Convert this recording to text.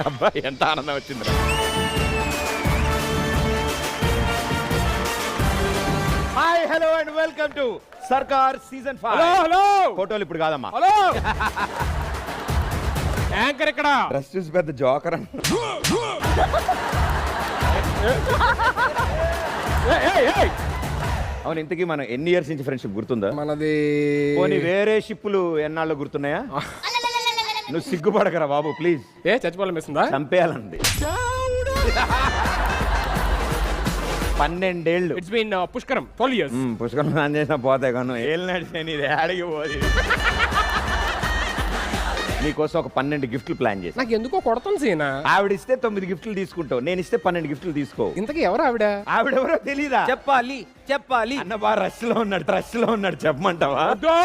అబ్బాయి ఎంత ఆనందం వచ్చింది. Hi hello and welcome to సర్కార్ సీజన్ 5. హలో ఫోటోలు ఇప్పుడు కాదమ్మా. హలో యాంకర్ ఇక్కడ. డ్రెస్ చూసి పెద్ద జోకర్. అవును, ఇంతకీ మనం ఎన్ని ఇయర్స్ నుంచి ఫ్రెండ్షిప్ గుర్తుందా? మనది పోనీ వేరే షిప్పులు ఎన్నాళ్ళు గుర్తున్నాయా? నువ్వు సిగ్గుపడకరా బాబు ప్లీజ్. చచ్చిపోవాలి మిస్తుందా? చంపేయాలండి. 12 ఏళ్ళు. It's been pushkaram 12 years. Pushkaram స్నానం చేసినా పోతాయి కానీ ఏళ్ళు నడిచాను ఇది ఆడికి పోదు. నీకోసం ఒక 12 గిఫ్ట్లు ప్లాన్ చేసి. నాకు ఎందుకో కొడతాను సీనా. ఆవిడ ఇస్తే 9 గిఫ్ట్లు తీసుకుంటావు, నేను ఇస్తే 12 గిఫ్ట్లు తీసుకో. ఇంతకీ ఎవరు ఆవిడ? ఆవిడెవరో తెలీదా? చెప్పాలి చెప్పాలి అన్న బాగా రష్ లో ఉన్నాడు చెప్పమంటావా? అదో!